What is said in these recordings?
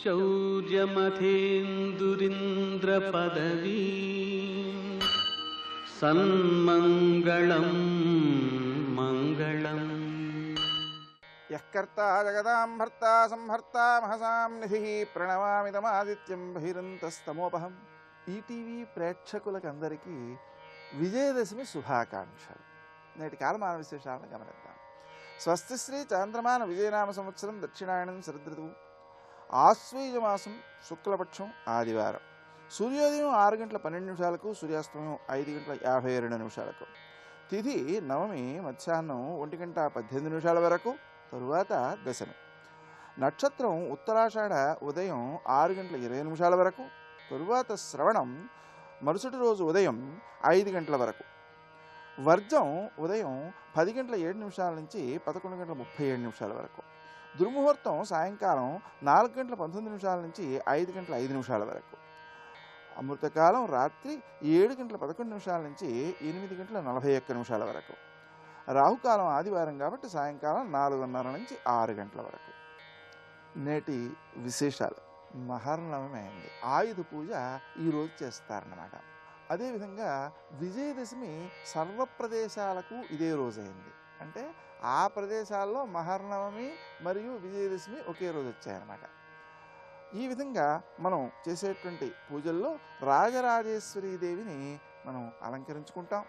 శౌర్యమథేందురింద్రపదవీ సన్మంగళం మంగళం. యఃకర్తా జగదాం భర్తా సంహర్తా మహసాం నిధిః ప్రణమామిదమాదిత్యం బహిరంతస్తమోపహం. ఈటీవీ ప్రేక్షకులకందరికీ విజయదశమి శుభాకాంక్షలు. నేటి కాలమాన విశేషాలను గమనిద్దాం. స్వస్తి శ్రీ చాంద్రమాన విజయనామ సంవత్సరం దక్షిణాయనం శరదృతువు ఆశ్వయుజమాసం శుక్లపక్షం ఆదివారం. సూర్యోదయం 6:12 సూర్యాస్తమయం 5:52. తిథి నవమి మధ్యాహ్నం 1:18 వరకు, తరువాత దశమి. నక్షత్రం ఉత్తరాషాఢ ఉదయం 6:20 వరకు, తరువాత శ్రవణం మరుసటి రోజు ఉదయం 5 గంటల వరకు. వర్జం ఉదయం 10:07 నుంచి 11:37 వరకు. దుర్ముహూర్తం సాయంకాలం 4:19 నుంచి 5:05 వరకు. అమృతకాలం రాత్రి 7:11 నుంచి 8:41 వరకు. రాహుకాలం ఆదివారం కాబట్టి సాయంకాలం 4:30 నుంచి 6 గంటల వరకు. నేటి విశేషాలు. మహర్నవమి అయింది. ఆయుధ పూజ ఈరోజు చేస్తారన్నమాట. అదేవిధంగా విజయదశమి సర్వ ప్రదేశాలకు ఇదే రోజు అయింది. అంటే ఆ ప్రదేశాల్లో మహర్నవమి మరియు విజయదశమి ఒకే రోజు వచ్చాయన్నమాట. ఈ విధంగా మనం చేసేటువంటి పూజల్లో రాజరాజేశ్వరీ దేవిని మనం అలంకరించుకుంటాం.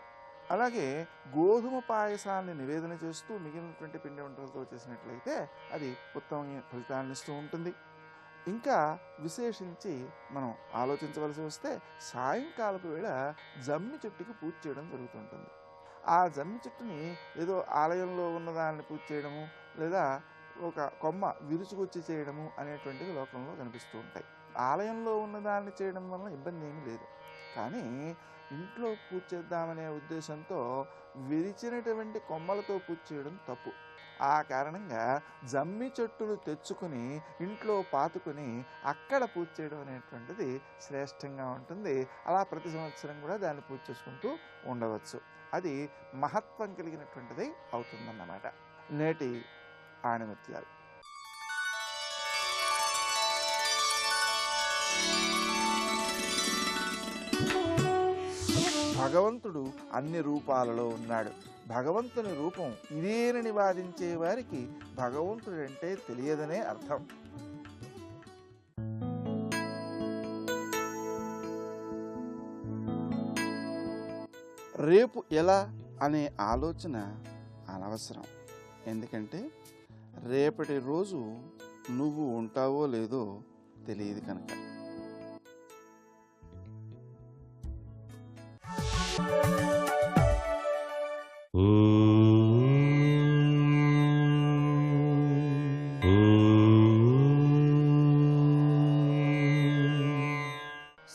అలాగే గోధుమ పాయసాన్ని నివేదన చేస్తూ మిగిలినటువంటి పిండి వంటలతో చేసినట్లయితే అది ఉత్తమమైన ఫలితాన్ని ఇస్తూ ఉంటుంది. ఇంకా విశేషించి మనం ఆలోచించవలసి వస్తే సాయంకాలపు వేళ జమ్మి చెట్టుకి పూజ చేయడం జరుగుతుంటుంది. ఆ జమ్మి చెట్టుని ఏదో ఆలయంలో ఉన్నదాన్ని పూజ చేయడము లేదా ఒక కొమ్మ విరుచుకొచ్చి చేయడము అనేటువంటిది లోకంలో కనిపిస్తూ ఉంటాయి. ఆలయంలో ఉన్నదాన్ని చేయడం వల్ల ఇబ్బంది ఏమీ లేదు. కానీ ఇంట్లో పూజ చేద్దామనే ఉద్దేశంతో విరిచినటువంటి కొమ్మలతో పూజ చేయడం తప్పు. ఆ కారణంగా జమ్మి చెట్టును తెచ్చుకుని ఇంట్లో పాతుకుని అక్కడ పూజ చేయడం అనేటువంటిది శ్రేష్టంగా ఉంటుంది. అలా ప్రతి సంవత్సరం కూడా దాన్ని పూజ చేసుకుంటూ ఉండవచ్చు. అది మహత్వం కలిగినటువంటిది అవుతుందన్నమాట. నేటి ఆణిముత్యాలు. భగవంతుడు అన్ని రూపాలలో ఉన్నాడు. భగవంతుని రూపం ఇదేనని వాదించే వారికి భగవంతుడంటే తెలియదనే అర్థం. రేపు ఎలా అనే ఆలోచన అనవసరం. ఎందుకంటే రేపటి రోజు నువ్వు ఉంటావో లేదో తెలియదు కనుక.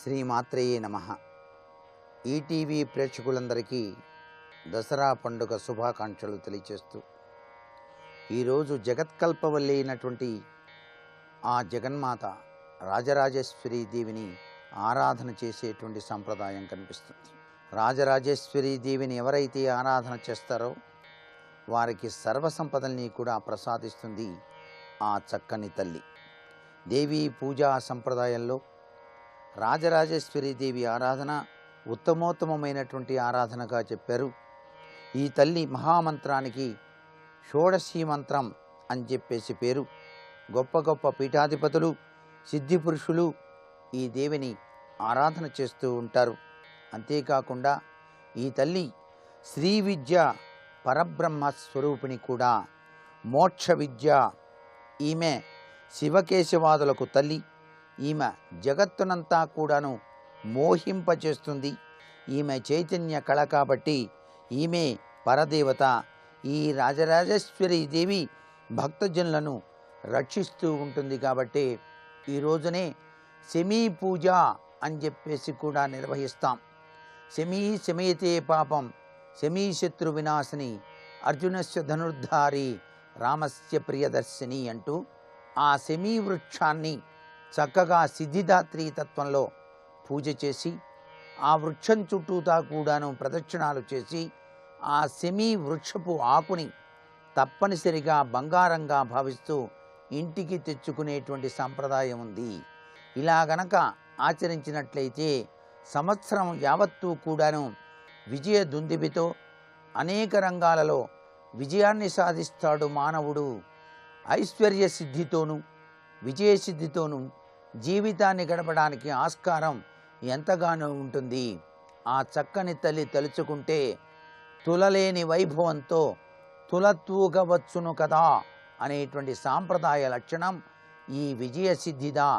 శ్రీమాత్రేయే నమః. ఈటీవీ ప్రేక్షకులందరికీ దసరా పండుగ శుభాకాంక్షలు తెలియచేస్తూ ఈరోజు జగత్కల్పవల్లి అయినటువంటి ఆ జగన్మాత రాజరాజేశ్వరీ దేవిని ఆరాధన చేసేటువంటి సంప్రదాయం కనిపిస్తుంది. రాజరాజేశ్వరీ దేవిని ఎవరైతే ఆరాధన చేస్తారో వారికి సర్వసంపదల్ని కూడా ప్రసాదిస్తుంది ఆ చక్కని తల్లి. దేవీ పూజా సంప్రదాయంలో రాజరాజేశ్వరీ దేవి ఆరాధన ఉత్తమోత్తమైనటువంటి ఆరాధనగా చెప్పారు. ఈ తల్లి మహామంత్రానికి షోడశీ మంత్రం అని చెప్పేసి పేరు. గొప్ప గొప్ప పీఠాధిపతులు, సిద్ధి పురుషులు ఈ దేవిని ఆరాధన చేస్తూ ఉంటారు. అంతేకాకుండా ఈ తల్లి శ్రీ విద్య పరబ్రహ్మ స్వరూపిణి కూడా, మోక్ష విద్య. ఈమె శివకేశవాదులకు తల్లి. ఈమె జగత్తునంతా కూడాను మోహింపచేస్తుంది. ఈమె చైతన్య కళ కాబట్టి ఈమె పరదేవత. ఈ రాజరాజేశ్వరి దేవి భక్తజనులను రక్షిస్తూ ఉంటుంది కాబట్టి ఈ రోజునే శమీ పూజ అని చెప్పేసి కూడా నిర్వహిస్తాం. శమీ శమయతే పాపం శమీ శత్రు వినాశిని అర్జునస్య ధనుర్ధారి రామస్య ప్రియదర్శిని అంటూ ఆ శమీ వృక్షాన్ని చక్కగా సిద్ధిదాత్రీ తత్వంలో పూజ చేసి ఆ వృక్షం చుట్టూతా కూడాను ప్రదక్షిణాలు చేసి ఆ శమీ వృక్షపు ఆకుని తప్పనిసరిగా బంగారంగా భావిస్తూ ఇంటికి తెచ్చుకునేటువంటి సంప్రదాయం ఉంది. ఇలా గనక ఆచరించినట్లయితే సంవత్సరం యావత్తూ కూడాను విజయ దుందుబితో అనేక రంగాలలో విజయాన్ని సాధిస్తాడు మానవుడు. ఐశ్వర్య సిద్ధితోనూ విజయసిద్ధితోనూ జీవితాన్ని గడపడానికి ఆస్కారం ఎంతగానో ఉంటుంది. ఆ చక్కని తల్లి తలుచుకుంటే తులలేని వైభవంతో తులతూగవచ్చును కదా అనేటువంటి సాంప్రదాయ లక్షణం ఈ విజయసిద్ధిదా.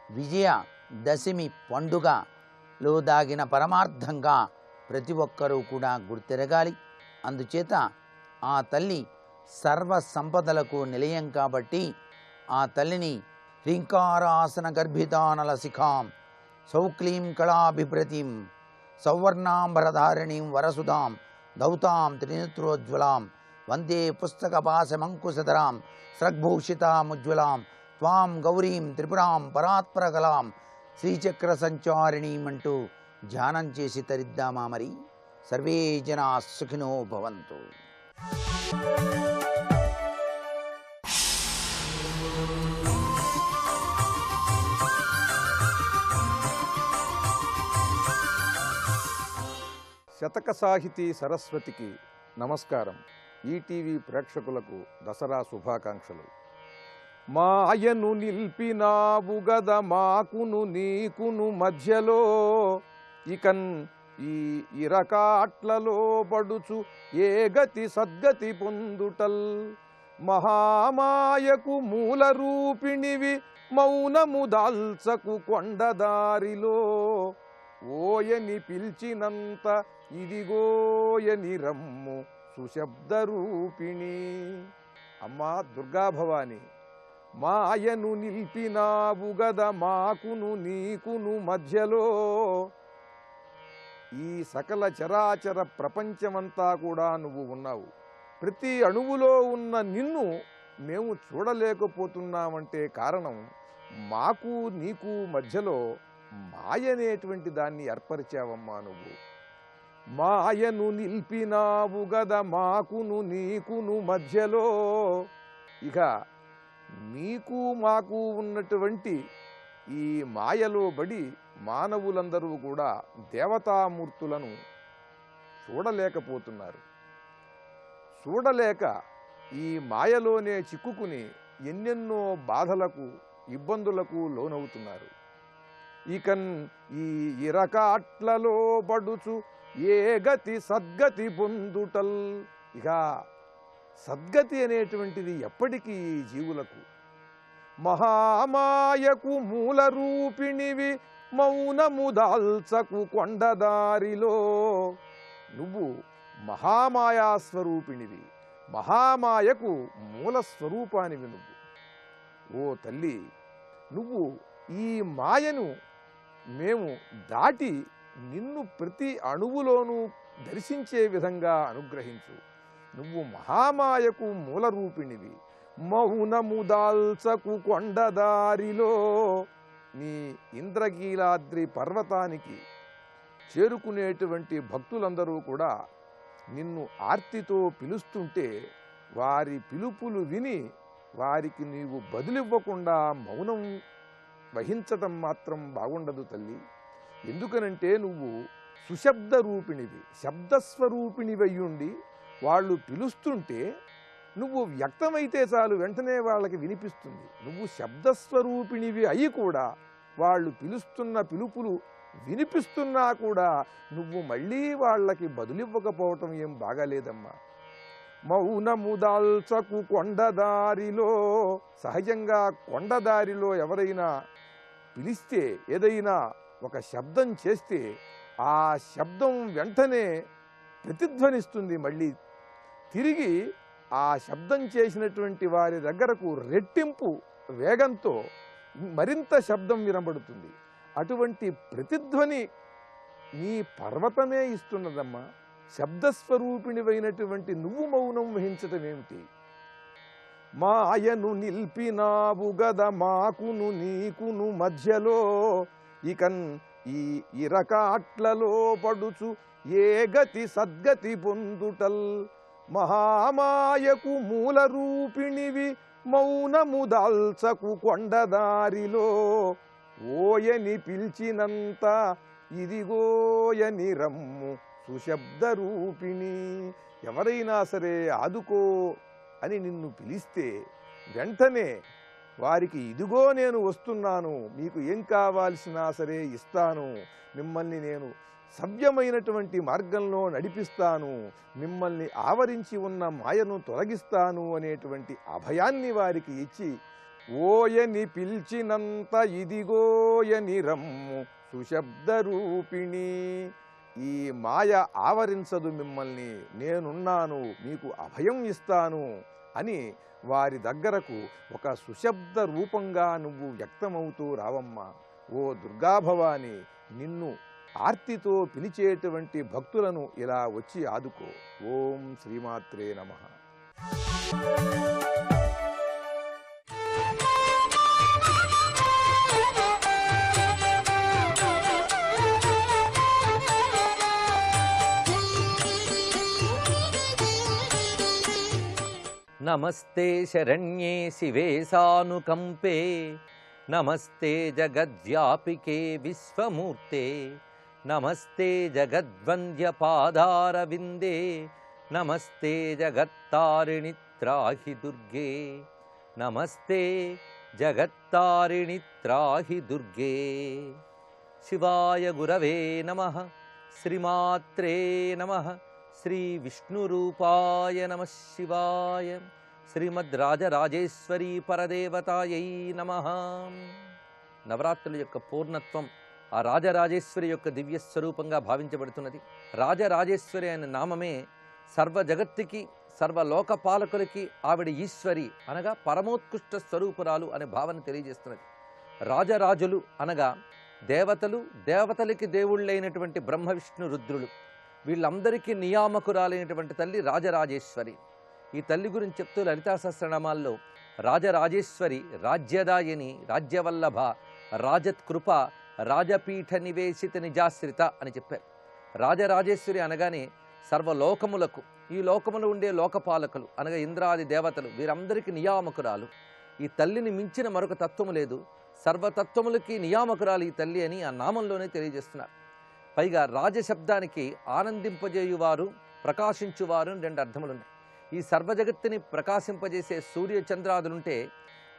విజయ దశమి పండుగలో దాగిన పరమార్థంగా ప్రతి ఒక్కరూ కూడా గుర్తెరగాలి. అందుచేత ఆ తల్లి సర్వ సంపదలకు నిలయం కాబట్టి ఆ తల్లిని హ్రీంకారాసన గర్భితానల శిఖాం సౌక్లీం కళాభిభ్రతిం సౌవర్ణాంబరధారిణీం వరసుధాం దౌతాం త్రినేత్రోజ్వలాం వందే పుస్తకపాశమంకుశధరాం స్రగ్భూషితాముజ్వలాం త్వాం గౌరీం త్రిపురాం పరాత్పరకలాం శ్రీచక్ర సంచారిణీం అంటూ ధ్యానం చేసి తరిద్దామా మరి. సర్వే జనా సుఖినో భవంతు. శతక సాహితీ సరస్వతికి నమస్కారం. ఈటీవీ ప్రేక్షకులకు దసరా శుభాకాంక్షలు. మాయను నిల్పినావు గద మాకును నీకును మధ్యలో ఇకన్ ఈ ఇరకాట్లలో పడుచు ఏ గతి సద్గతి పొందుటల్ మహామాయకు మూల రూపిణివి మౌనము దాల్చకు కొండదారిలో ఓయని పిలిచినంత ఇదిగోయని రమ్ము సుశబ్ద రూపిణి. అమ్మా దుర్గాభవాని, మాయను నిల్పినావు గద మాకును నీకును మధ్యలో. ఈ సకల చరాచర ప్రపంచమంతా కూడా నువ్వు ఉన్నావు. ప్రతి అణువులో ఉన్న నిన్ను మేము చూడలేకపోతున్నామంటే కారణం మాకు నీకు మధ్యలో మాయనేటువంటి దాన్ని ఏర్పరిచావమ్మా నువ్వు. మాయను నిల్పినావు గద మాకును నీకును మధ్యలో. ఇక మీకు మాకు ఉన్నటువంటి ఈ మాయలో బడి మానవులందరూ కూడా దేవతామూర్తులను చూడలేకపోతున్నారు. చూడలేక ఈ మాయలోనే చిక్కుకుని ఎన్నెన్నో బాధలకు ఇబ్బందులకు లోనవుతున్నారు. ఇకన్ ఈ ఇరకాట్లలో పడుచు ఏ గతి సద్గతి పొందుటల్. ఇక సద్గతి అనేటువంటిది ఎప్పటికీ ఈ జీవులకు. మహామాయకు మూల రూపిణివి మౌనము దాల్చకు కొండదారిలో. నువ్వు మహామాయాస్వరూపిణివి, మహామాయకు మూల స్వరూపానివి నువ్వు. ఓ తల్లి, నువ్వు ఈ మాయను మేము దాటి నిన్ను ప్రతి అణువులోనూ దర్శించే విధంగా అనుగ్రహించు. నువ్వు మహామాయకు మూల రూపిణివి, మౌనము దాల్చకు కొండదారిలో. నీ ఇంద్రకీలాద్రి పర్వతానికి చేరుకునేటువంటి భక్తులందరూ కూడా నిన్ను ఆర్తితో పిలుస్తుంటే వారి పిలుపులు విని వారికి నీవు బదులివ్వకుండా మౌనం వహించటం మాత్రం బాగుండదు తల్లి. ఎందుకనంటే నువ్వు సుశబ్ద రూపిణివి, శబ్దస్వరూపిణివయ్యుండి వాళ్ళు పిలుస్తుంటే నువ్వు వ్యక్తమైతే చాలు వెంటనే వాళ్ళకి వినిపిస్తుంది. నువ్వు శబ్దస్వరూపిణివి అయి కూడా వాళ్ళు పిలుస్తున్న పిలుపులు వినిపిస్తున్నా కూడా నువ్వు మళ్ళీ వాళ్ళకి బదులివ్వకపోవటం ఏం బాగాలేదమ్మా. మౌనము దాల్చకు కొండదారిలో. సహజంగా కొండదారిలో ఎవరైనా పిలిస్తే, ఏదైనా ఒక శబ్దం చేస్తే ఆ శబ్దం వెంటనే ప్రతిధ్వనిస్తుంది. మళ్ళీ తిరిగి ఆ శబ్దం చేసినటువంటి వారి దగ్గరకు రెట్టింపు వేగంతో మరింత శబ్దం వినబడుతుంది. అటువంటి ప్రతిధ్వని నీ పర్వతమే ఇస్తున్నదమ్మా. శబ్దస్వరూపిణివైనటువంటి నువ్వు మౌనం వహించటం ఏమిటి? మాయను నిల్పినావు గద మాకును నీకును మధ్యలో. ఇకన్ ఈ ఇరకాట్లలో పడుచు ఏ గతి సద్గతి పొందుటల్ మహామాయకు మూల రూపిణివి మౌనము దాల్చకు కొండదారిలో ఓయని పిలిచినంత ఇదిగోయని రమ్ము సుశబ్ద రూపిణి. ఎవరైనా సరే ఆదుకో అని నిన్ను పిలిస్తే వెంటనే వారికి ఇదిగో నేను వస్తున్నాను, మీకు ఏం కావాల్సినా సరే ఇస్తాను, మిమ్మల్ని నేను సవ్యమైనటువంటి మార్గంలో నడిపిస్తాను, మిమ్మల్ని ఆవరించి ఉన్న మాయను తొలగిస్తాను అనేటువంటి అభయాన్ని వారికి ఇచ్చి ఓయని పిలిచినంత ఇదిగోయని రమ్ము సుశబ్ద రూపిణి. ఈ మాయ ఆవరించదు మిమ్మల్ని, నేనున్నాను, మీకు అభయం ఇస్తాను అని వారి దగ్గరకు ఒక సుశబ్ద రూపంగా నువ్వు వ్యక్తమవుతూ రావమ్మా. ఓ దుర్గాభవాని, నిన్ను ఆర్తితో పిలిచేటువంటి భక్తులను ఇలా వచ్చి ఆదుకో. ఓం శ్రీమాత్రే నమః. నమస్తే శరణ్యే శివే సానుకంపే నమస్తే జగద్వ్యాపికే విశ్వమూర్తే నమస్తే జగద్వంద్య పాదారవిందే నమస్తే జగత్తారిణి త్రాహి దుర్గే నమస్తే జగత్తారిణి త్రాహి దుర్గే. శివాయ గురవే నమః. శ్రీమాత్రే నమః. శ్రీ విష్ణురూపాయ నమః శివాయ. శ్రీమద్ రాజరాజేశ్వరీ పరదేవతాయై నమః. నవరాత్రుల యొక్క పూర్ణత్వం ఆ రాజరాజేశ్వరి యొక్క దివ్య స్వరూపంగా భావించబడుతున్నది. రాజరాజేశ్వరి అనే నామమే సర్వ జగత్తుకి సర్వలోకపాలకులకి ఆవిడ ఈశ్వరి అనగా పరమోత్కృష్ట స్వరూపురాలు అనే భావన తెలియజేస్తున్నది. రాజరాజులు అనగా దేవతలు, దేవతలకి దేవుళ్ళైనటువంటి బ్రహ్మ విష్ణు రుద్రులు, వీళ్ళందరికీ నియామకురాలైనటువంటి తల్లి రాజరాజేశ్వరి. ఈ తల్లి గురించి చెప్తూ లలితా సహస్రనామాల్లో రాజరాజేశ్వరి, రాజ్యదాయిని, రాజ్యవల్లభ, రాజత్కృప, రాజపీఠ నివేశిత నిజాశ్రిత అని చెప్పారు. రాజరాజేశ్వరి అనగానే సర్వలోకములకు, ఈ లోకములు ఉండే లోకపాలకులు అనగా ఇంద్రాది దేవతలు, వీరందరికీ నియామకురాలు. ఈ తల్లిని మించిన మరొక తత్వము లేదు. సర్వతత్వములకి నియామకురాలు ఈ తల్లి అని ఆ నామంలోనే తెలియజేస్తున్నారు. పైగా రాజశబ్దానికి ఆనందింపజేయువారు, ప్రకాశించువారు అని రెండు అర్థములున్నాయి. ఈ సర్వజగత్తుని ప్రకాశింపజేసే సూర్య చంద్రాదులుంటే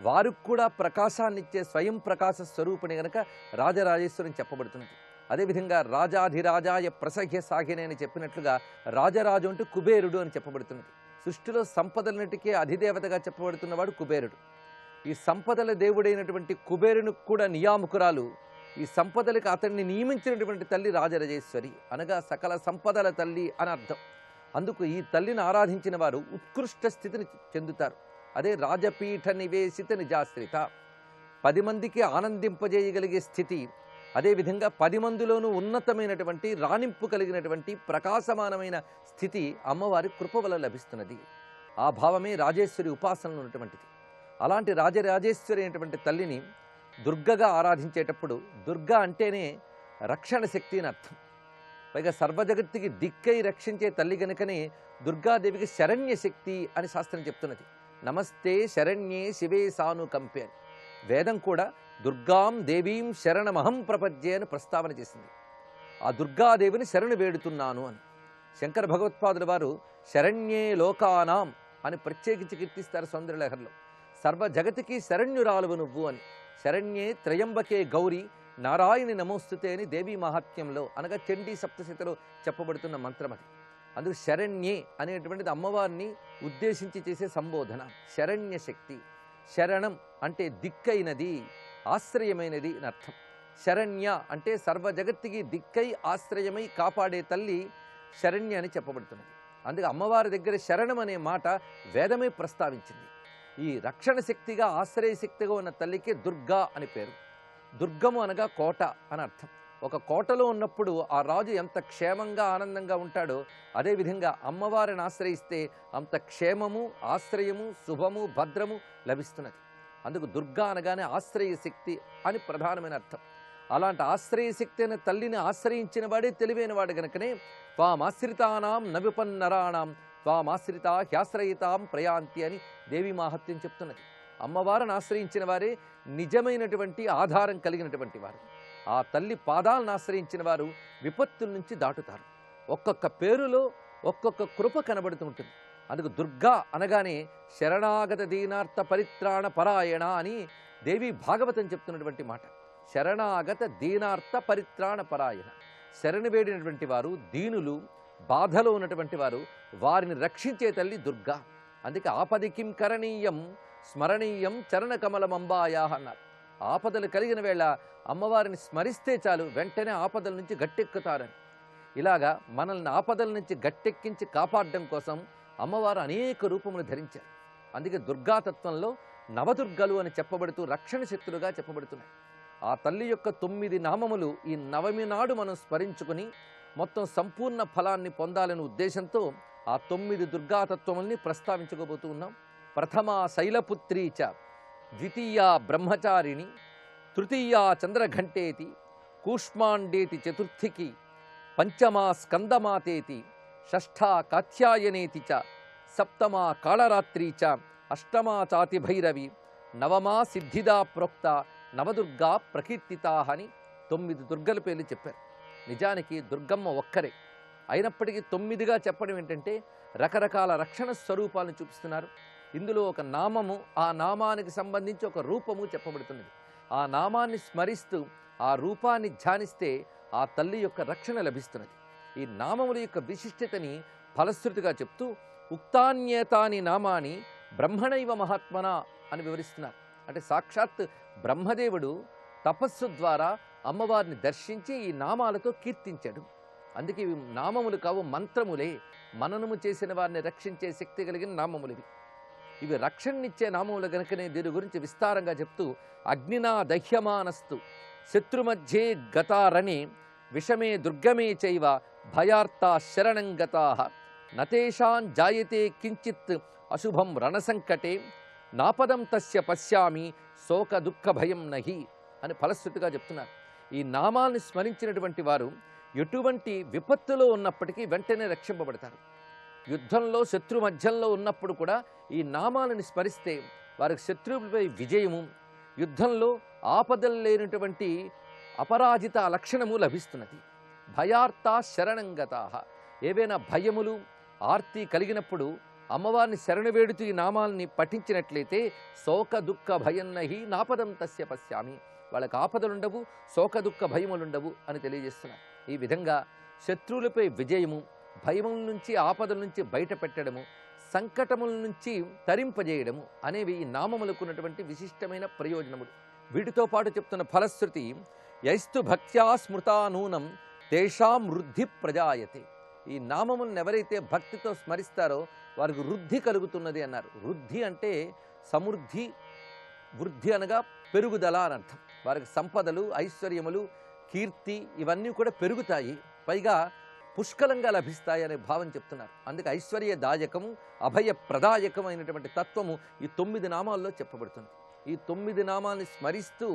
వారికి కూడా ప్రకాశాన్నిచ్చే స్వయం ప్రకాశ స్వరూపిణి గనక రాజరాజేశ్వరిని చెప్పబడుతున్నది. అదేవిధంగా రాజాధిరాజాయ ప్రసహ్య సాగినే అని చెప్పినట్లుగా రాజరాజు అంటే కుబేరుడు అని చెప్పబడుతున్నది. సృష్టిలో సంపదలన్నిటికీ అధిదేవతగా చెప్పబడుతున్నవాడు కుబేరుడు. ఈ సంపదల దేవుడైనటువంటి కుబేరునికి కూడా నియామకురాలు, ఈ సంపదలకు అతన్ని నియమించినటువంటి తల్లి రాజరాజేశ్వరి అనగా సకల సంపదల తల్లి అని అర్థం. అందుకు ఈ తల్లిని ఆరాధించిన వారు ఉత్కృష్ట స్థితిని చెందుతారు. అదే రాజపీఠ నివేశిత నిజాశ్రిత, 10 మందికి ఆనందింపజేయగలిగే స్థితి, అదేవిధంగా 10 మందిలోనూ ఉన్నతమైనటువంటి రాణింపు కలిగినటువంటి ప్రకాశమానమైన స్థితి అమ్మవారి కృప వల్ల లభిస్తున్నది. ఆ భావమే రాజేశ్వరి ఉపాసనలో ఉన్నటువంటిది. అలాంటి రాజరాజేశ్వరి అయినటువంటి తల్లిని దుర్గగా ఆరాధించేటప్పుడు, దుర్గ అంటేనే రక్షణ శక్తి అని అర్థం. పైగా సర్వజగత్తుకి దిక్కై రక్షించే తల్లి గనుకనే దుర్గాదేవికి శరణ్య శక్తి అని శాస్త్రం చెప్తున్నది. నమస్తే శరణ్యే శివే సానుకంపే అని. వేదం కూడా దుర్గాం దేవీం శరణమహం ప్రపద్యే అని ప్రస్తావన చేసింది. ఆ దుర్గాదేవిని శరణు వేడుతున్నాను అని. శంకర భగవత్పాదుల వారు శరణ్యే లోకానాం అని ప్రత్యేకించి కీర్తిస్తారు సౌందర్యలహరిలో. సర్వ జగతికి శరణ్యురాలువు నువ్వు అని. శరణ్యే త్రయంబకే గౌరీ నారాయణి నమోస్తుతే అని దేవీ మహాత్మ్యంలో అనగా చండీ సప్తశతిలో చెప్పబడుతున్న మంత్రం అది. అందుకు శరణ్యే అనేటువంటిది అమ్మవారిని ఉద్దేశించి చేసే సంబోధన. శరణ్య శక్తి, శరణం అంటే దిక్కైనది, ఆశ్రయమైనది అని అర్థం. శరణ్య అంటే సర్వ జగత్తుకి దిక్కై ఆశ్రయమై కాపాడే తల్లి శరణ్య అని చెప్పబడుతున్నది. అందుకే అమ్మవారి దగ్గర శరణం అనే మాట వేదమే ప్రస్తావించింది. ఈ రక్షణ శక్తిగా, ఆశ్రయ శక్తిగా ఉన్న తల్లికి దుర్గా అని పేరు. దుర్గము అనగా కోట అని అర్థం. ఒక కోటలో ఉన్నప్పుడు ఆ రాజు ఎంత క్షేమంగా ఆనందంగా ఉంటాడో, అదేవిధంగా అమ్మవారిని ఆశ్రయిస్తే అంత క్షేమము, ఆశ్రయము, శుభము, భద్రము లభిస్తున్నది. అందుకు దుర్గా అనగానే ఆశ్రయ శక్తి అని ప్రధానమైన అర్థం. అలాంటి ఆశ్రయ శక్తి అయిన తల్లిని ఆశ్రయించిన వాడే తెలివైన వాడు గనుకనే త్వామాశ్రితానాం నవిపన్నరాణాం త్వామాశ్రిత హ్యాశ్రయితాం ప్రయాంతి అని దేవి మాహత్యం చెప్తున్నది. అమ్మవారిని ఆశ్రయించిన వారే నిజమైనటువంటి ఆధారం కలిగినటువంటి వారు. ఆ తల్లి పాదాలను ఆశ్రయించిన వారు విపత్తుల నుంచి దాటుతారు. ఒక్కొక్క పేరులో ఒక్కొక్క కృప కనబడుతూ ఉంటుంది. అందుకు దుర్గా అనగానే శరణాగత దీనార్థ పరిత్రాణ పరాయణ అని దేవి భాగవతం చెప్తున్నటువంటి మాట. శరణాగత దీనార్థ పరిత్రాణ పరాయణ, శరణు వేడినటువంటి వారు, దీనులు, బాధలో ఉన్నటువంటి వారు, వారిని రక్షించే తల్లి దుర్గా. అందుకే ఆపదికిం కరణీయం స్మరణీయం చరణ కమలమంబాయా అన్నారు. ఆపదలు కలిగిన వేళ అమ్మవారిని స్మరిస్తే చాలు, వెంటనే ఆపదల నుంచి గట్టెక్కుతారని. ఇలాగా మనల్ని ఆపదల నుంచి గట్టెక్కించి కాపాడడం కోసం అమ్మవారు అనేక రూపములు ధరించారు. అందుకే దుర్గాతత్వంలో నవదుర్గలు అని చెప్పబడుతూ రక్షణ శక్తులుగా చెప్పబడుతున్నాయి. ఆ తల్లి యొక్క 9 నామములు ఈ నవమి నాడు మనం స్మరించుకుని మొత్తం సంపూర్ణ ఫలాన్ని పొందాలనే ఉద్దేశంతో ఆ 9 దుర్గాతత్వముల్ని ప్రస్తావించుకోబోతూ ఉన్నాం. ప్రథమా శైలపుత్రీ చ, ద్వితీయా బ్రహ్మచారిణి, తృతీయా చంద్రఘంటేతి, కూష్మాండేతి చతుర్థికి, పంచమా స్కందమాతేతి, షష్ఠా కాత్యాయనేతి చ, సప్తమా కాళరాత్రీ చ, అష్టమా చాతి భైరవి, నవమా సిద్ధిదా ప్రోక్త, నవదుర్గా ప్రకీర్తితా అని 9 దుర్గల పేర్లు చెప్పారు. నిజానికి దుర్గమ్మ ఒక్కరే అయినప్పటికీ 9గా చెప్పడం ఏంటంటే రకరకాల రక్షణ స్వరూపాలను చూపిస్తున్నారు. ఇందులో ఒక నామము, ఆ నామానికి సంబంధించి ఒక రూపము చెప్పబడుతున్నది. ఆ నామాన్ని స్మరిస్తూ ఆ రూపాన్ని ధ్యానిస్తే ఆ తల్లి యొక్క రక్షణ లభిస్తున్నది. ఈ నామముల యొక్క విశిష్టతని ఫలశ్రుతిగా చెప్తూ ఉక్తాన్యేతాని నామాని బ్రహ్మణైవ మహాత్మన అని వివరిస్తున్నారు. అంటే సాక్షాత్ బ్రహ్మదేవుడు తపస్సు ద్వారా అమ్మవారిని దర్శించి ఈ నామాలతో కీర్తించాడు. అందుకే ఇవి నామములు కావు, మంత్రములే. మననము చేసిన వారిని రక్షించే శక్తి కలిగిన నామములు ఇవి రక్షణనిచ్చే నామములు గనుకనే దీని గురించి విస్తారంగా చెప్తూ అగ్నినా దహ్యమానస్తు శత్రుమధ్యే గతారణే విషమే దుర్గమే చైవ భయార్తా శరణం గతాః నతేషాం జాయతే కించిత్ అశుభం రణసంకటే నాపదం తస్య పశ్యామి శోక దుఃఖ భయం నహి అని ఫలశ్రుతిగా చెప్తున్నారు. ఈ నామాల్ని స్మరించినటువంటి వారు ఎటువంటి విపత్తులో ఉన్నప్పటికీ వెంటనే రక్షింపబడతారు. యుద్ధంలో శత్రు మధ్యంలో ఉన్నప్పుడు కూడా ఈ నామాలను స్మరిస్తే వారికి శత్రువులపై విజయము, యుద్ధంలో ఆపదలు లేనటువంటి అపరాజిత లక్షణము లభిస్తున్నది. భయార్తా శరణంగతాః, ఏవైనా భయములు ఆర్తి కలిగినప్పుడు అమ్మవారిని శరణు వేడుతూ ఈ నామాల్ని పఠించినట్లయితే శోక దుఃఖ భయం నహి నాపదం తస్య పశ్యామి, వాళ్ళకి ఆపదలుండవు, శోక దుఃఖ భయములుండవు అని తెలియజేస్తున్నారు. ఈ విధంగా శత్రువులపై విజయము, భయముల నుంచి ఆపదల నుంచి బయట పెట్టడము, సంకటముల నుంచి తరింపజేయడము అనేవి ఈ నామములకు ఉన్నటువంటి విశిష్టమైన ప్రయోజనములు. వీటితో పాటు చెప్తున్న ఫలశ్రుతి యైస్తు భక్త్యా స్మృతా నూనం తేషాం వృద్ధి ప్రజాయతే. ఈ నామములను ఎవరైతే భక్తితో స్మరిస్తారో వారికి వృద్ధి కలుగుతున్నది అన్నారు. వృద్ధి అంటే సమృద్ధి, వృద్ధి అనగా పెరుగుదల అని అర్థం. వారికి సంపదలు, ఐశ్వర్యములు, కీర్తి ఇవన్నీ కూడా పెరుగుతాయి, పైగా పుష్కలంగా లభిస్తాయి అనే భావం చెప్తున్నారు. అందుకే ఐశ్వర్యదాయకము, అభయప్రదాయకం అయినటువంటి తత్వము ఈ 9 నామాల్లో చెప్పబడుతుంది. ఈ 9 నామాల్ని స్మరిస్తూ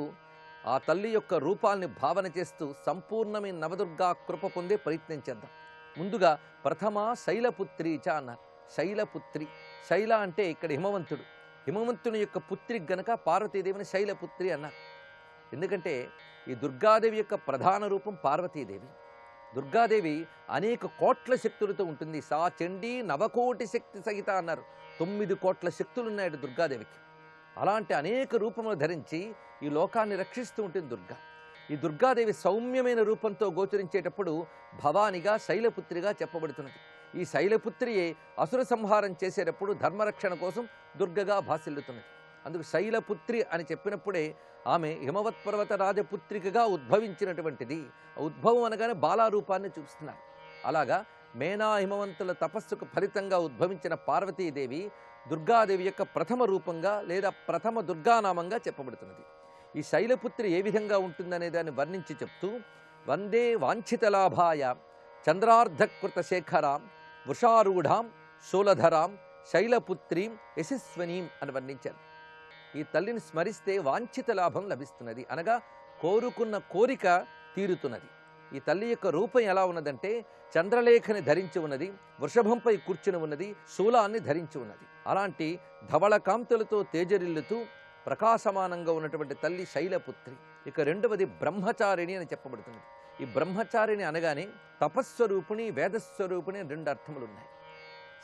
ఆ తల్లి యొక్క రూపాల్ని భావన చేస్తూ సంపూర్ణమైన నవదుర్గా కృప పొందే ప్రయత్నం చేద్దాం. ముందుగా ప్రథమ శైలపుత్రీ చ అన్నారు. శైలపుత్రి, శైల అంటే ఇక్కడ హిమవంతుడు, హిమవంతుని యొక్క పుత్రి గనక పార్వతీదేవిని శైలపుత్రి అన్నారు. ఎందుకంటే ఈ దుర్గాదేవి యొక్క ప్రధాన రూపం పార్వతీదేవి. దుర్గాదేవి అనేక కోట్ల శక్తులతో ఉంటుంది. సా చండీ నవకోటి శక్తి సహిత అన్నారు. 9 కోట్ల శక్తులు ఉన్నాయి దుర్గాదేవికి. అలాంటి అనేక రూపములు ధరించి ఈ లోకాన్ని రక్షిస్తూ ఉంటుంది దుర్గా. ఈ దుర్గాదేవి సౌమ్యమైన రూపంతో గోచరించేటప్పుడు భవానిగా, శైలపుత్రిగా చెప్పబడుతున్నది. ఈ శైలపుత్రియే అసుర సంహారం చేసేటప్పుడు ధర్మరక్షణ కోసం దుర్గగా భాసిల్లుతున్నది. అందుకు శైలపుత్రి అని చెప్పినప్పుడే ఆమె హిమవత్ పర్వత రాజపుత్రికగా ఉద్భవించినటువంటిది. ఉద్భవం అనగానే బాలారూపాన్ని చూపిస్తున్నారు. అలాగా మేనా హిమవంతుల తపస్సుకు ఫలితంగా ఉద్భవించిన పార్వతీదేవి దుర్గాదేవి యొక్క ప్రథమ రూపంగా లేదా ప్రథమ దుర్గానామంగా చెప్పబడుతున్నది. ఈ శైలపుత్రి ఏ విధంగా ఉంటుందనే దాన్ని వర్ణించి చెప్తూ వందే వాంఛితలాభాయ చంద్రార్ధకృత శేఖరాం వృషారూఢాం శూలధరాం శైలపుత్రీం యశస్వనీం అని వర్ణించారు. ఈ తల్లిని స్మరిస్తే వాంఛిత లాభం లభిస్తున్నది, అనగా కోరుకున్న కోరిక తీరుతున్నది. ఈ తల్లి యొక్క రూపం ఎలా ఉన్నదంటే చంద్రలేఖని ధరించి ఉన్నది, వృషభంపై కూర్చుని ఉన్నది, శూలాన్ని ధరించి ఉన్నది. అలాంటి ధవళ కాంతులతో తేజరిల్లుతూ ప్రకాశమానంగా ఉన్నటువంటి తల్లి శైలపుత్రి. ఇక రెండవది బ్రహ్మచారిణి అని చెప్పబడుతుంది. ఈ బ్రహ్మచారిణి అనగానే తపస్వరూపిణి, వేదస్వరూపిణి రెండు అర్థములున్నాయి.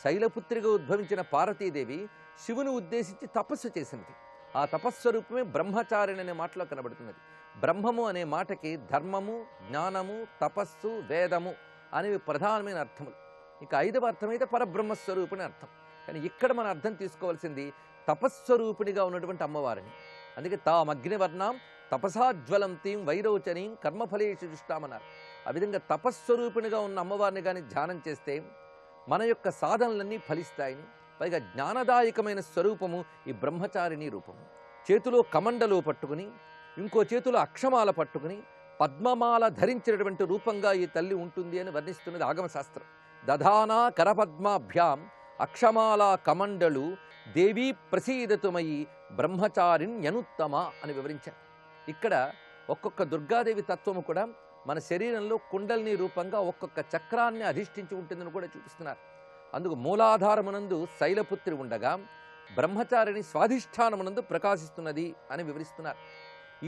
శైలపుత్రిగా ఉద్భవించిన పార్వతీదేవి శివుని ఉద్దేశించి తపస్సు చేసినది. ఆ తపస్వరూపమే బ్రహ్మచారిణి అనే మాటలో కనబడుతున్నది. బ్రహ్మము అనే మాటకి ధర్మము, జ్ఞానము, తపస్సు, వేదము అనేవి ప్రధానమైన అర్థములు. ఇక ఐదవ అర్థమైతే పరబ్రహ్మస్వరూపిణి అర్థం. కానీ ఇక్కడ మన అర్థం తీసుకోవాల్సింది తపస్వరూపిణిగా ఉన్నటువంటి అమ్మవారిని. అందుకే తామగ్నివర్ణాం తపసాజ్వలంతీం వైరోచనీం కర్మఫలేషు దుష్టామన్నారు. ఆ విధంగా తపస్వరూపిణిగా ఉన్న అమ్మవారిని కానీ ధ్యానం చేస్తే మన యొక్క సాధనలన్నీ ఫలిస్తాయని, పైగా జ్ఞానదాయకమైన స్వరూపము ఈ బ్రహ్మచారిణి రూపము. చేతిలో కమండలు పట్టుకుని, ఇంకో చేతిలో అక్షమాల పట్టుకుని పద్మమాల ధరించినటువంటి రూపంగా ఈ తల్లి ఉంటుంది అని వర్ణిస్తున్నది ఆగమశాస్త్రం. దధానా కరపద్మాభ్యాం అక్షమాల కమండలు దేవీ ప్రసీదతుమయి బ్రహ్మచారిణ్యనుత్తమ అని వివరించారు. ఇక్కడ ఒక్కొక్క దుర్గాదేవి తత్వము కూడా మన శరీరంలో కుండలిని రూపంగా ఒక్కొక్క చక్రాన్ని అధిష్ఠించి ఉంటుందని కూడా చూపిస్తున్నారు. అందుకు మూలాధారమునందు శైలపుత్రి ఉండగా బ్రహ్మచారిణి స్వాధిష్టానమునందు ప్రకాశిస్తున్నది అని వివరిస్తున్నారు.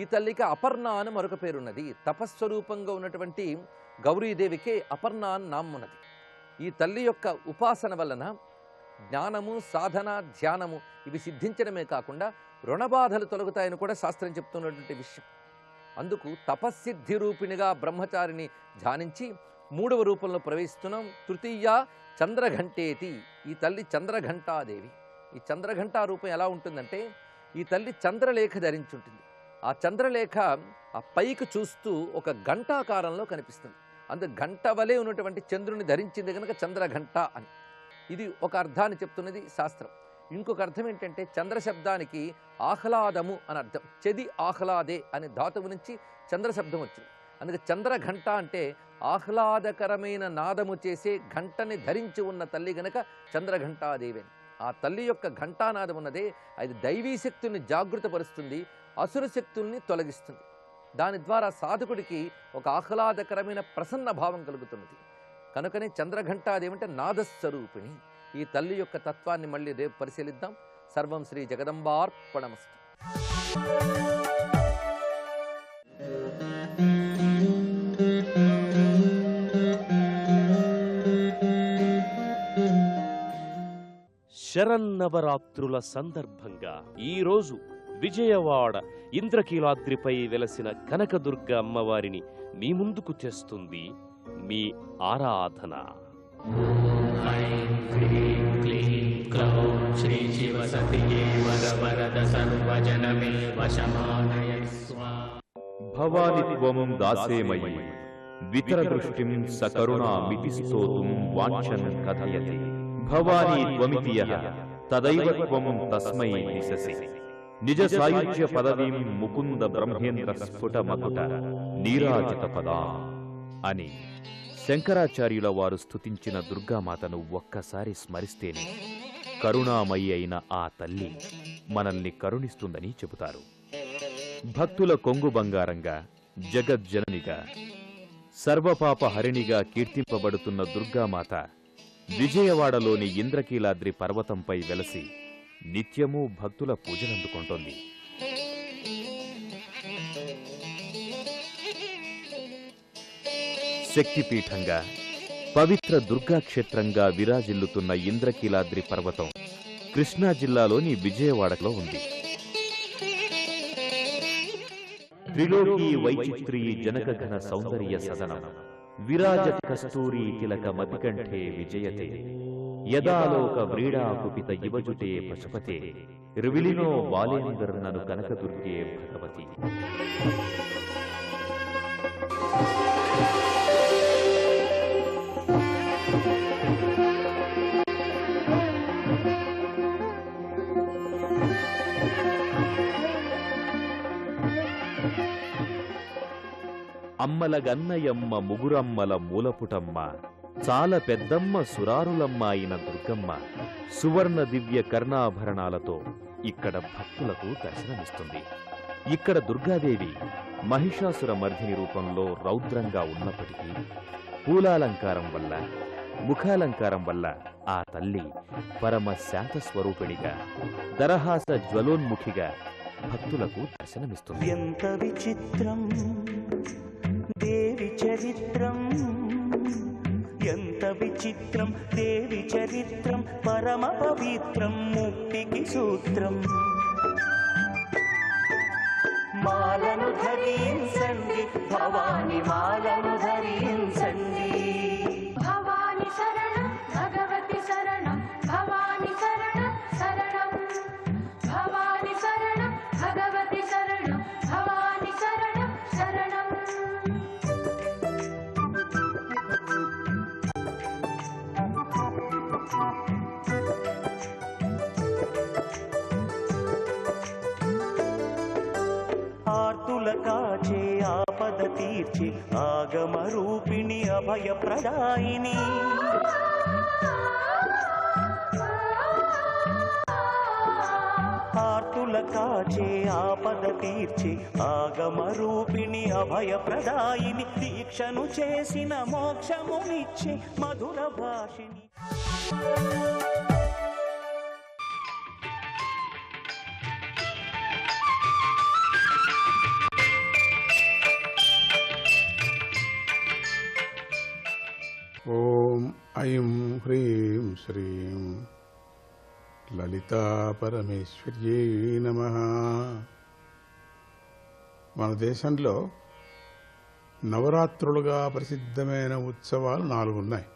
ఈ తల్లికి అపర్ణ అని మరొక పేరున్నది. తపస్వరూపంగా ఉన్నటువంటి గౌరీదేవికే అపర్ణ అని నామమున్నది. ఈ తల్లి యొక్క ఉపాసన వలన జ్ఞానము, సాధన, ధ్యానము ఇవి సిద్ధించడమే కాకుండా రుణబాధలు తొలగుతాయని కూడా శాస్త్రం చెప్తున్నటువంటి విషయం. అందుకు తపస్సిద్ధి రూపిణిగా బ్రహ్మచారిని ధ్యానించి మూడవ రూపంలో ప్రవేశిస్తున్నాం. తృతీయ చంద్రఘంటేతి. ఈ తల్లి చంద్రఘంటాదేవి. ఈ చంద్రఘంటా రూపం ఎలా ఉంటుందంటే ఈ తల్లి చంద్రలేఖ ధరించుంటుంది. ఆ చంద్రలేఖ ఆ పైకి చూస్తూ ఒక గంటాకారంలో కనిపిస్తుంది. అందుకు గంట వలె ఉన్నటువంటి చంద్రుని ధరించింది కనుక చంద్రఘంట అని. ఇది ఒక అర్థాన్ని చెప్తున్నది శాస్త్రం. ఇంకొక అర్థం ఏంటంటే చంద్ర శబ్దానికి ఆహ్లాదము అని అర్థం. చెది ఆహ్లాదే అనే ధాతువు నుంచి చంద్ర శబ్దం వచ్చింది. అందుకే చంద్రఘంట అంటే ఆహ్లాదకరమైన నాదము చేసే ఘంటని ధరించి ఉన్న తల్లి గనక చంద్రఘంటాదేవి. ఆ తల్లి యొక్క ఘంటానాదం ఉన్నదే అది దైవీ శక్తుల్ని జాగృతపరుస్తుంది, అసుర శక్తుల్ని తొలగిస్తుంది. దాని ద్వారా సాధకుడికి ఒక ఆహ్లాదకరమైన ప్రసన్న భావం కలుగుతున్నది. కనుకనే చంద్రఘంటాదేవి అంటే నాదస్వరూపిణి. ఈ తల్లి యొక్క తత్వాన్ని మళ్ళీ రేపు పరిశీలిద్దాం. సర్వం శ్రీ జగదంబార్పణమస్తు. శరన్నవరాత్రుల సందర్భంగా ఈరోజు విజయవాడ ఇంద్రకీలాద్రిపై వెలసిన కనకదుర్గ అమ్మవారిని మీ ముందుకు తెస్తుంది మీ ఆరాధన. భవానిత్వం దాసేమయీ వితరదృష్టిం సకరుణామితి స్తోతుం వాంఛన్ కథయతి. భవానీ త్వమితి యః తదైవ త్వం తస్మై దిశసి. నిజ సాయుజ్య పదవీం ముకుంద బ్రహ్మేంద్ర స్ఫుట మకుట నీరాజిత పదా అని శంకరాచార్యుల వారు స్తుతించిన దుర్గామాతను ఒక్కసారి స్మరిస్తేనే కరుణామయి అయిన ఆ తల్లి మనల్ని కరుణిస్తుందని చెబుతారు. భక్తుల కొంగు బంగారంగా, జగజ్జననిగా, సర్వపాప హరిణిగా కీర్తింపబడుతున్న దుర్గామాత విజయవాడలోని ఇంద్రకీలాద్రి పర్వతంపై వెలసి నిత్యమూ భక్తుల పూజలందుకుంటోంది. శక్తిపీఠంగా, పవిత్ర దుర్గాక్షేత్రంగా విరాజిల్లుతున్న ఇంద్రకీలాద్రి పర్వతం కృష్ణా జిల్లాలోని విజయవాడలో ఉంది. త్రిలోకీ వైచిత్రీ జనకఘన సౌందర్య సదనం విరాజత్ కస్తూరీ తిలక మతికంఠే విజయతే. యదాలోక వ్రీడా కుపిత యువజుటే పశుపతే రివిలినో బాలేందర్నను కనకదుర్గే భగవతి. అమ్మల గన్నయమ్మ ముగురమ్మల మూలపుటమ్మ చాలా పెద్దమ్మ సురారులమ్మ అయిన దుర్గమ్మ సువర్ణ దివ్య కర్ణాభరణాలతో ఇక్కడ భక్తులకు దర్శనమిస్తుంది. ఇక్కడ దుర్గాదేవి మహిషాసుర మర్దిని రూపంలో రౌద్రంగా ఉన్నప్పటికీ పూలాలంకారం వల్ల, ముఖాలంకారం వల్ల ఆ తల్లి పరమ శాంత స్వరూపిణిగా, దరహాస జ్వలోన్ముఖిగా భక్తులకు దర్శనమిస్తుంది. ఎంత విచిత్రం దేవి చరిత్రం, ఎంత విచిత్రం దేవి చరిత్రం, పరమ పవిత్రం ముక్తికి సూత్రం. మాలను ధరించండి భవాని, మాలను ధరించండి. భవాని శరణం భగవతి శరణం, భవాని శరణం శరణం, భవాని శరణం భగవతి శరణం, భవాని శరణం శరణం. ఆర్తుల కాచే ఆపద తీర్చి ఆగమ రూపిణి అభయ ప్రదాయిని. ఆర్తుల కాచే ఆపద తీర్చి ఆగమ రూపిణి అభయ ప్రదాయిని, దీక్షను చేసిన మోక్షమునిచ్చే మధుర భాషిని. ఓం ఐం హ్రీం శ్రీం లలితా పరమేశ్వర్యై నమః. మన దేశంలో నవరాత్రులుగా ప్రసిద్ధమైన ఉత్సవాలు 4 ఉన్నాయి.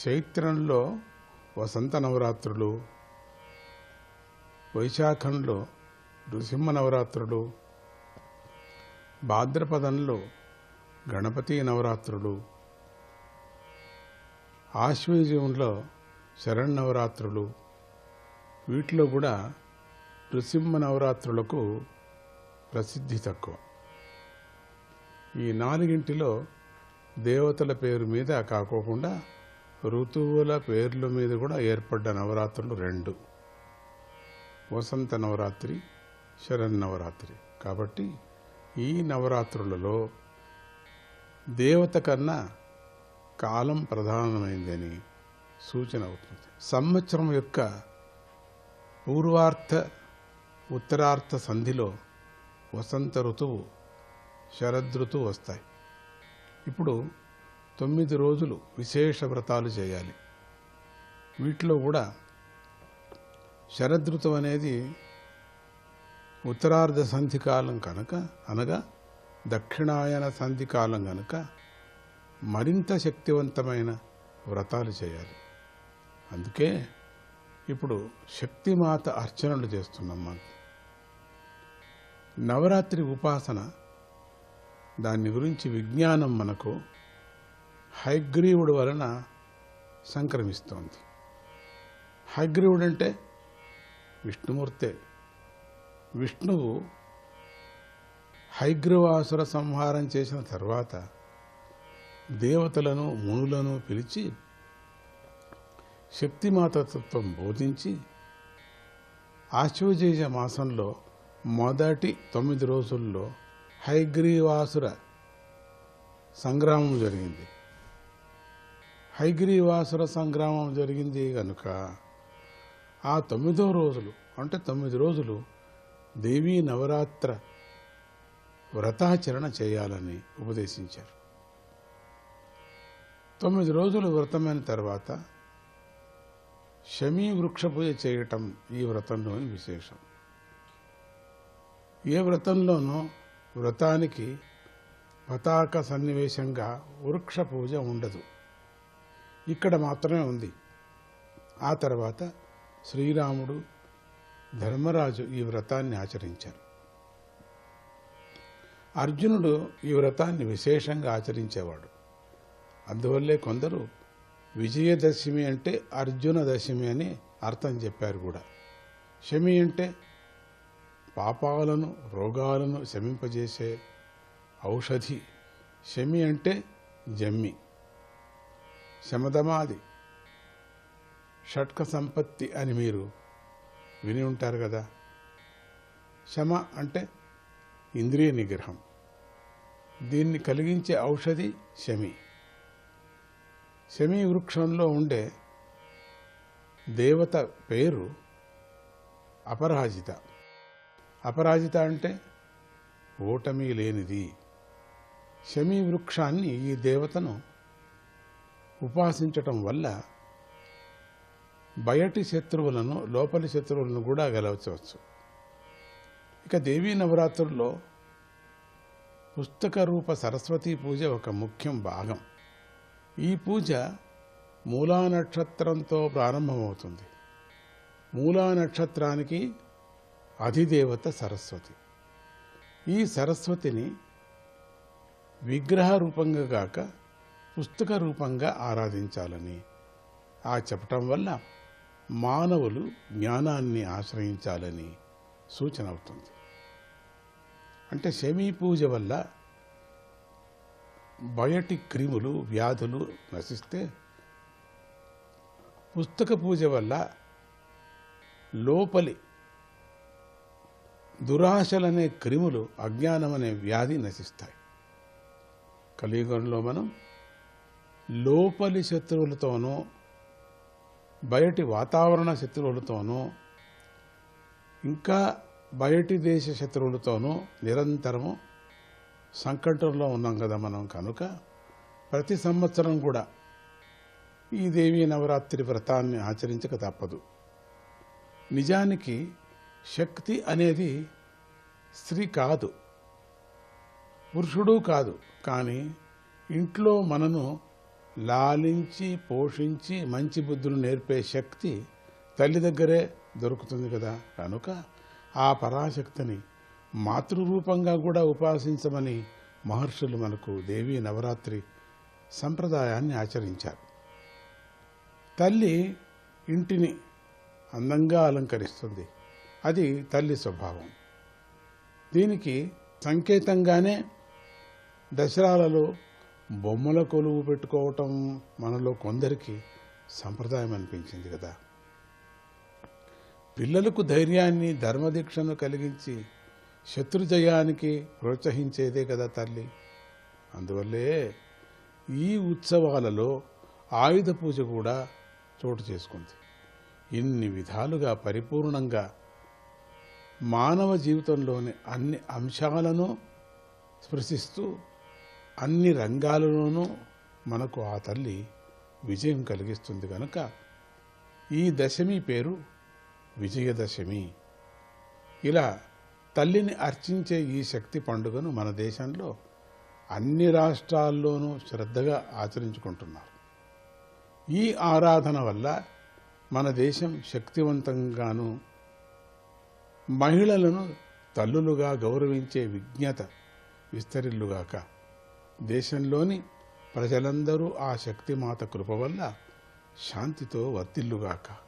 చైత్రంలో వసంత నవరాత్రులు, వైశాఖంలో నృసింహ నవరాత్రులు, భాద్రపదంలో గణపతి నవరాత్రులు, ఆశ్వయుజంలో శరన్నవరాత్రులు. వీటిలో కూడా నృసింహ నవరాత్రులకు ప్రసిద్ధి తక్కువ. ఈ 4 దేవతల పేరు మీద కాకోకుండా ఋతువుల పేర్ల మీద కూడా ఏర్పడ్డ నవరాత్రులు 2: వసంత నవరాత్రి, శరన్నవరాత్రి. కాబట్టి ఈ నవరాత్రులలో దేవత కన్నా కాలం ప్రధానమైందని సూచన అవుతుంది. సంవత్సరం యొక్క పూర్వార్ధ, ఉత్తరార్ధ సంధిలో వసంత ఋతువు, శరదృతువు వస్తాయి. ఇప్పుడు 9 రోజులు విశేష వ్రతాలు చేయాలి. వీటిలో కూడా శరదృతువు అనేది ఉత్తరార్ధ సంధి కాలం కనుక, అనగా దక్షిణాయన సంధి కాలం కనుక మరింత శక్తివంతమైన వ్రతాలు చేయాలి. అందుకే ఇప్పుడు శక్తిమాత అర్చనలు చేస్తున్నాం. మనం నవరాత్రి ఉపాసన, దాని గురించి విజ్ఞానం మనకు హయగ్రీవుడు వలన సంక్రమిస్తోంది. హయగ్రీవుడు అంటే విష్ణుమూర్తే. విష్ణువు హయగ్రీవాసుర సంహారం చేసిన తర్వాత దేవతలను, మునులను పిలిచి శక్తిమాత తత్వం బోధించి ఆశ్వయుజ మాసంలో మొదటి 9 రోజుల్లో హయగ్రీవాసుర సంగ్రామం జరిగింది. హయగ్రీవాసుర సంగ్రామం జరిగింది కనుక ఆ 9వ రోజులు, అంటే 9 రోజులు దేవీ నవరాత్ర వ్రతాచరణ చేయాలని ఉపదేశించారు. 9 రోజులు వ్రతమైన తర్వాత శమీ వృక్ష పూజ చేయటం ఈ వ్రతంలోని విశేషం. ఏ వ్రతంలోనూ వ్రతానికి పతాక సన్నివేశంగా వృక్ష పూజ ఉండదు. ఇక్కడ మాత్రమే ఉంది. ఆ తర్వాత శ్రీరాముడు, ధర్మరాజు ఈ వ్రతాన్ని ఆచరించారు. అర్జునుడు ఈ వ్రతాన్ని విశేషంగా ఆచరించేవాడు. అందువల్లే కొందరు విజయదశమి అంటే అర్జున దశమి అని అర్థం చెప్పారు కూడా. శమి అంటే పాపాలను, రోగాలను శమింపజేసే ఔషధి. శమి అంటే జమ్మి. శమదమాది షట్క సంపత్తి అని మీరు విని ఉంటారు కదా. శమ అంటే ఇంద్రియ నిగ్రహం. దీన్ని కలిగించే ఔషధి శమి. శమి వృక్షంలో ఉండే దేవత పేరు అపరాజిత. అపరాజిత అంటే ఓటమి లేనిది. శమి వృక్షాన్ని, ఈ దేవతను ఉపాసించటం వల్ల బయటి శత్రువులను, లోపలి శత్రువులను కూడా గెలవవచ్చు. ఇక దేవీ నవరాత్రుల్లో పుస్తక రూప సరస్వతీ పూజ ఒక ముఖ్యం భాగం. ఈ పూజ మూలా నక్షత్రంతో ప్రారంభమవుతుంది. మూలా నక్షత్రానికి అధిదేవత సరస్వతి. ఈ సరస్వతిని విగ్రహ రూపంగా కాక పుస్తక రూపంగా ఆరాధించాలని చెప్పటం వల్ల మానవులు జ్ఞానాన్ని ఆశ్రయించాలని సూచన అవుతుంది. అంటే శమీ పూజ వల్ల బయటి క్రిములు, వ్యాధులు నశిస్తే, పుస్తక పూజ వల్ల లోపలి దురాశలనే క్రిములు, అజ్ఞానం అనే వ్యాధి నశిస్తాయి. కలియుగంలో మనం లోపలి శత్రువులతోనూ బయటి వాతావరణ శత్రువులతోనూ ఇంకా బయటి దేశ శత్రువులతోనూ నిరంతరము సంకటంలో ఉన్నాం కదా మనం. కనుక ప్రతి సంవత్సరం కూడా ఈ దేవీ నవరాత్రి వ్రతాన్ని ఆచరించక తప్పదు. నిజానికి శక్తి అనేది స్త్రీ కాదు, పురుషుడు కాదు. కానీ ఇంట్లో మనను లాలించి పోషించి మంచి బుద్ధులు నేర్పే శక్తి తల్లి దగ్గరే దొరుకుతుంది కదా. కనుక ఆ పరాశక్తిని మాతృరూపంగా కూడా ఉపాసించమని మహర్షులు మనకు దేవీ నవరాత్రి సంప్రదాయాన్ని ఆచరించారు. తల్లి ఇంటిని అందంగా అలంకరిస్తుంది. అది తల్లి స్వభావం. దీనికి సంకేతంగానే దసరాలలో బొమ్మల కొలువు పెట్టుకోవటం మనలో కొందరికి సంప్రదాయం అనిపించింది కదా. పిల్లలకు ధైర్యాన్ని, ధర్మదీక్షను కలిగించి శత్రుజయానికి ప్రోత్సహించేదే కదా తల్లి. అందువల్లే ఈ ఉత్సవాలలో ఆయుధ పూజ కూడా చోటు చేసుకుంది. ఇన్ని విధాలుగా పరిపూర్ణంగా మానవ జీవితంలోని అన్ని అంశాలను స్పృశిస్తూ అన్ని రంగాలలోనూ మనకు ఆ తల్లి విజయం కలిగిస్తుంది. కనుక ఈ దశమి పేరు విజయదశమి. ఇలా తల్లిని అర్చించే ఈ శక్తి పండుగను మన దేశంలో అన్ని రాష్ట్రాల్లోనూ శ్రద్ధగా ఆచరించుకుంటున్నారు. ఈ ఆరాధన వల్ల మన దేశం శక్తివంతంగాను, మహిళలను తల్లులుగా గౌరవించే విజ్ఞత విస్తరిల్లుగాక. దేశంలోని ప్రజలందరూ ఆ శక్తిమాత కృప వల్ల శాంతితో వర్ధిల్లుగాక.